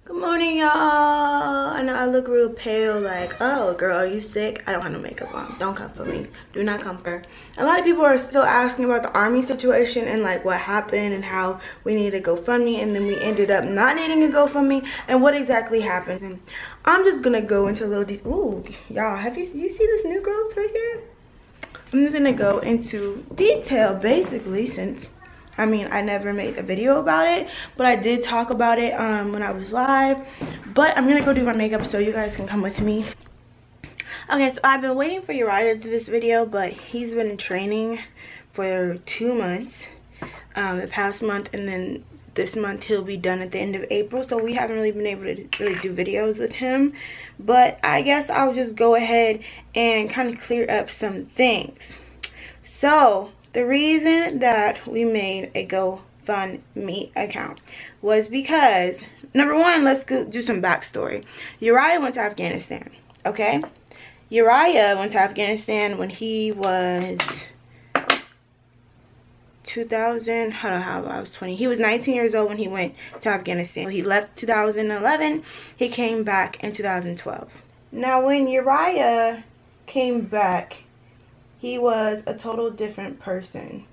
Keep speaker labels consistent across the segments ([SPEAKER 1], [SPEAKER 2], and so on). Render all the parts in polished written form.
[SPEAKER 1] Good morning, y'all. I know I look real pale, like, oh, girl, are you sick? I don't have no makeup on. Don't come for me. Do not come for. A lot of people are still asking about the army situation and like what happened and how we needed a GoFundMe and then we ended up not needing a GoFundMe and what exactly happened. And I'm just gonna go into a little detail. Ooh, y'all, you see this new growth right here? I'm just gonna go into detail basically, since I mean, I never made a video about it, but I did talk about it when I was live. But I'm gonna go do my makeup so you guys can come with me. Okay, so I've been waiting for Uriah to do this video, but he's been in training for 2 months, the past month, and then this month he'll be done at the end of April. So we haven't really been able to really do videos with him. But I guess I'll just go ahead and kind of clear up some things. So the reason that we made a GoFundMe account was because, number one, let's go do some backstory. Uriah went to Afghanistan, okay? Uriah went to Afghanistan when he was 2000, I was 20. He was 19 years old when he went to Afghanistan. He left 2011. He came back in 2012. Now, when Uriah came back, he was a total different person,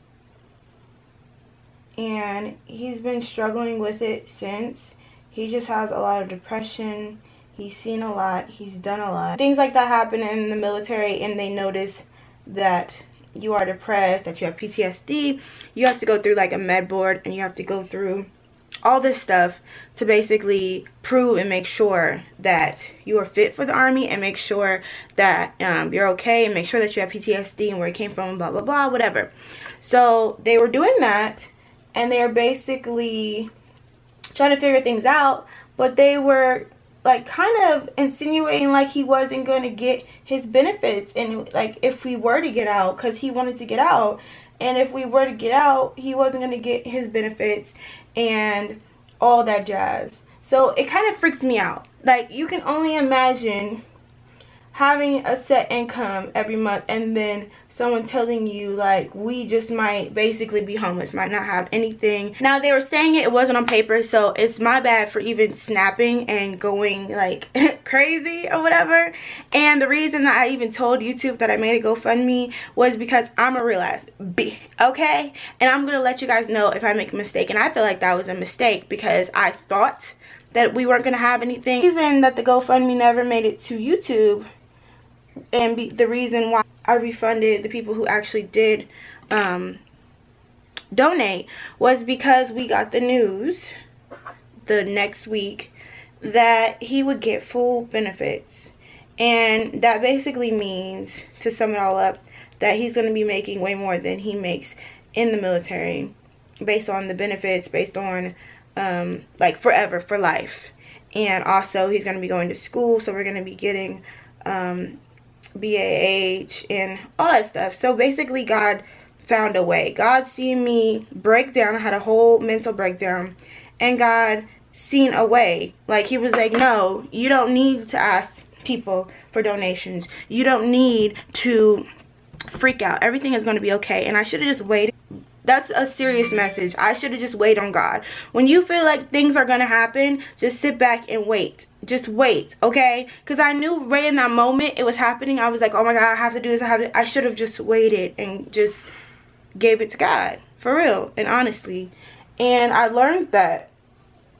[SPEAKER 1] and he's been struggling with it since. He just has a lot of depression. He's seen a lot, he's done a lot. Things like that happen in the military, and they notice that you are depressed, that you have PTSD. You have to go through like a med board, and you have to go through all this stuff to basically prove and make sure that you are fit for the army, and make sure that you're okay, and make sure that you have PTSD and where it came from, blah blah blah, whatever. So they were doing that, and they were basically trying to figure things out, but they were like kind of insinuating like he wasn't going to get his benefits, and like if we were to get out, because he wanted to get out, and if we were to get out, he wasn't going to get his benefits and all that jazz. So it kind of freaks me out. Like, you can only imagine having a set income every month, and then someone telling you like, we just might basically be homeless, might not have anything. Now, they were saying it wasn't on paper, so it's my bad for even snapping and going like crazy or whatever. And the reason that I even told YouTube that I made a GoFundMe was because I'm a real ass B, okay? And I'm gonna let you guys know if I make a mistake, and I feel like that was a mistake because I thought that we weren't gonna have anything. The reason that the GoFundMe never made it to YouTube, and the reason why I refunded the people who actually did donate, was because we got the news the next week that he would get full benefits. And that basically means, to sum it all up, that he's going to be making way more than he makes in the military, based on the benefits, based on like forever, for life. And also he's going to be going to school, so we're going to be getting BAH and all that stuff. So basically God found a way. God seen me break down. I had a whole mental breakdown, and God seen a way. Like, he was like, no, you don't need to ask people for donations. You don't need to freak out. Everything is going to be okay. And I should have just waited. That's a serious message. I should have just waited on God. When you feel like things are going to happen, just sit back and wait. Just wait, okay? Because I knew right in that moment it was happening. I was like, oh my God, I have to do this. I should have just waited and just gave it to God. For real and honestly. And I learned that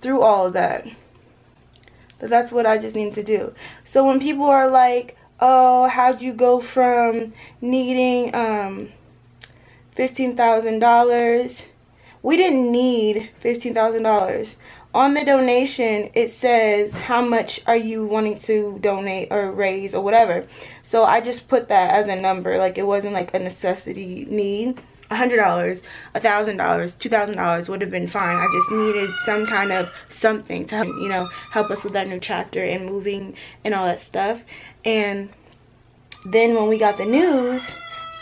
[SPEAKER 1] through all of that. That's what I just need to do. So when people are like, oh, how'd you go from needing $15,000? We didn't need $15,000. On the donation, it says how much are you wanting to donate or raise or whatever. So I just put that as a number. Like, it wasn't like a necessity need. $100, $1,000, $2,000 would have been fine. I just needed some kind of something to, you know, help us with that new chapter and moving and all that stuff. And then when we got the news,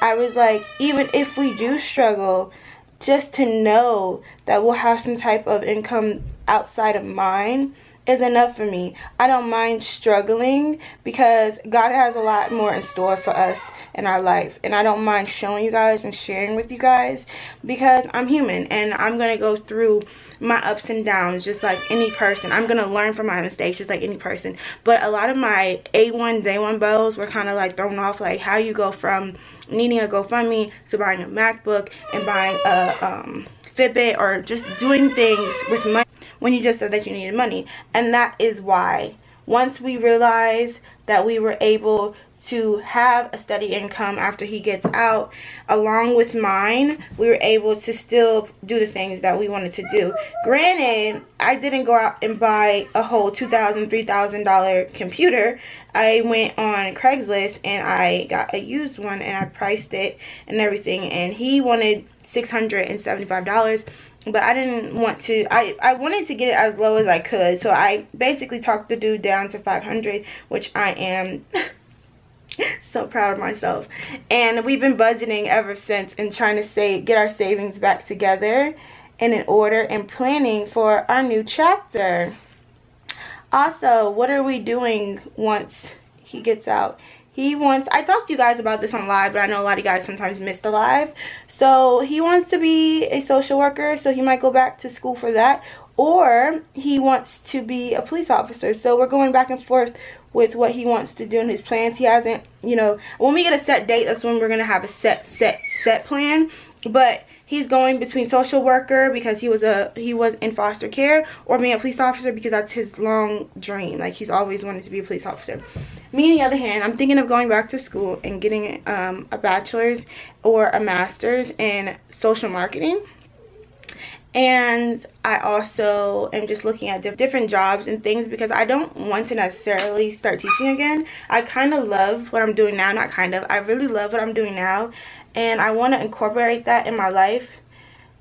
[SPEAKER 1] I was like, even if we do struggle, just to know that we'll have some type of income outside of mine is enough for me. I don't mind struggling because God has a lot more in store for us in our life, and I don't mind showing you guys and sharing with you guys because I'm human and I'm gonna go through my ups and downs just like any person. I'm gonna learn from my mistakes just like any person. But a lot of my A1 day one bills were kind of like thrown off, like how you go from needing a GoFundMe to buying a MacBook and buying a Fitbit, or just doing things with money when you just said that you needed money. And that is why once we realized that we were able to have a steady income after he gets out along with mine, we were able to still do the things that we wanted to do. Granted, I didn't go out and buy a whole $2,000, $3,000 computer. I went on Craigslist and I got a used one and I priced it and everything, and he wanted $675, but I didn't want to. I wanted to get it as low as I could, so I basically talked the dude down to $500, which I am so proud of myself. And we've been budgeting ever since and trying to get our savings back together and in order and planning for our new chapter. Also, what are we doing once he gets out? I talked to you guys about this on live, but I know a lot of you guys sometimes miss the live. So he wants to be a social worker, so he might go back to school for that, or he wants to be a police officer. So we're going back and forth with what he wants to do in his plans. He hasn't, you know, when we get a set date, that's when we're gonna have a set plan. But he's going between social worker because he was in foster care, or being a police officer because that's his long dream. Like, he's always wanted to be a police officer. Me, on the other hand, I'm thinking of going back to school and getting a bachelor's or a master's in social marketing. And I also am just looking at different jobs and things because I don't want to necessarily start teaching again. I kind of love what I'm doing now. Not kind of. I really love what I'm doing now. And I want to incorporate that in my life.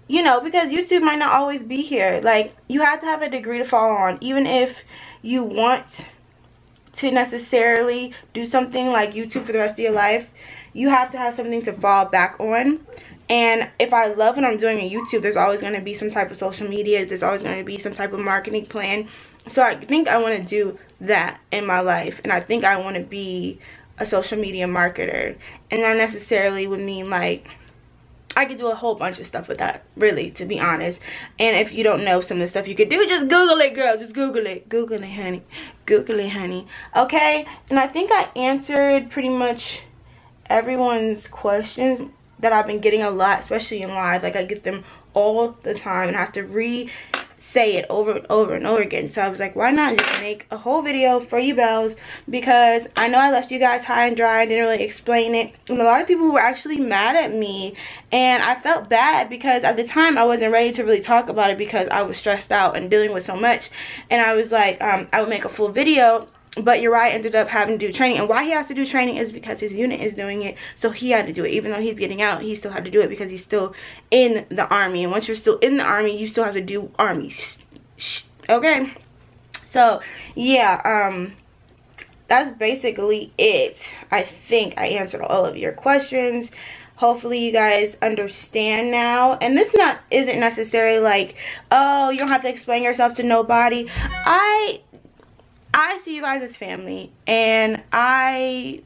[SPEAKER 1] You know, because YouTube might not always be here. Like, you have to have a degree to fall on. Even if you want to necessarily do something like YouTube for the rest of your life, you have to have something to fall back on. And if I love what I'm doing on YouTube, there's always going to be some type of social media. There's always going to be some type of marketing plan. So I think I want to do that in my life. And I think I want to be a social media marketer. And that necessarily would mean, like, I could do a whole bunch of stuff with that, really, to be honest. And if you don't know some of the stuff you could do, just Google it, girl. Just Google it. Google it, honey. Google it, honey. Okay? And I think I answered pretty much everyone's questions that I've been getting a lot, especially in live. Like, I get them all the time and I have to re-say it over and over and over again. So I was like, why not just make a whole video for you bells, because I know I left you guys high and dry. I didn't really explain it, and a lot of people were actually mad at me, and I felt bad because at the time I wasn't ready to really talk about it because I was stressed out and dealing with so much. And I was like, I would make a full video, but Uriah ended up having to do training. And why he has to do training is because his unit is doing it, so he had to do it. Even though he's getting out, he still had to do it because he's still in the Army. And once you're still in the Army, you still have to do Army. Okay? So, yeah, that's basically it. I think I answered all of your questions. Hopefully you guys understand now. And this isn't necessarily like, oh, you don't have to explain yourself to nobody. I see you guys as family, and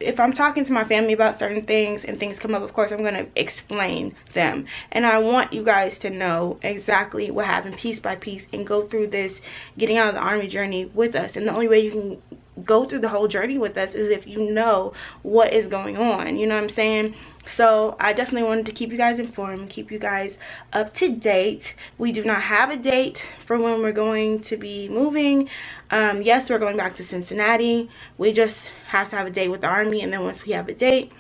[SPEAKER 1] if I'm talking to my family about certain things and things come up, of course I'm going to explain them. And I want you guys to know exactly what happened piece by piece and go through this getting out of the Army journey with us. And the only way you can go through the whole journey with us is if you know what is going on. You know what I'm saying? So I definitely wanted to keep you guys informed, keep you guys up to date. We do not have a date for when we're going to be moving. Yes, we're going back to Cincinnati. We just have to have a date with the Army, and then once we have a date,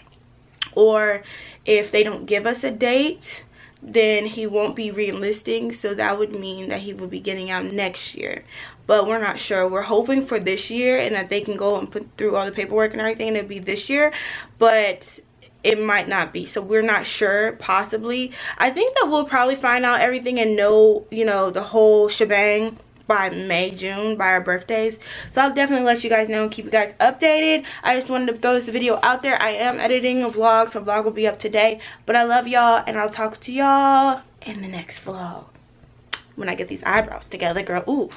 [SPEAKER 1] or if they don't give us a date, then he won't be re-enlisting. So that would mean that he will be getting out next year. But we're not sure. We're hoping for this year and that they can go and put through all the paperwork and everything, and it'll be this year. But it might not be, so we're not sure. Possibly. I think that we'll probably find out everything and know, you know, the whole shebang by May, June, by our birthdays. So I'll definitely let you guys know and keep you guys updated. I just wanted to throw this video out there. I am editing a vlog, so a vlog will be up today. But I love y'all, and I'll talk to y'all in the next vlog when I get these eyebrows together, girl. Ooh.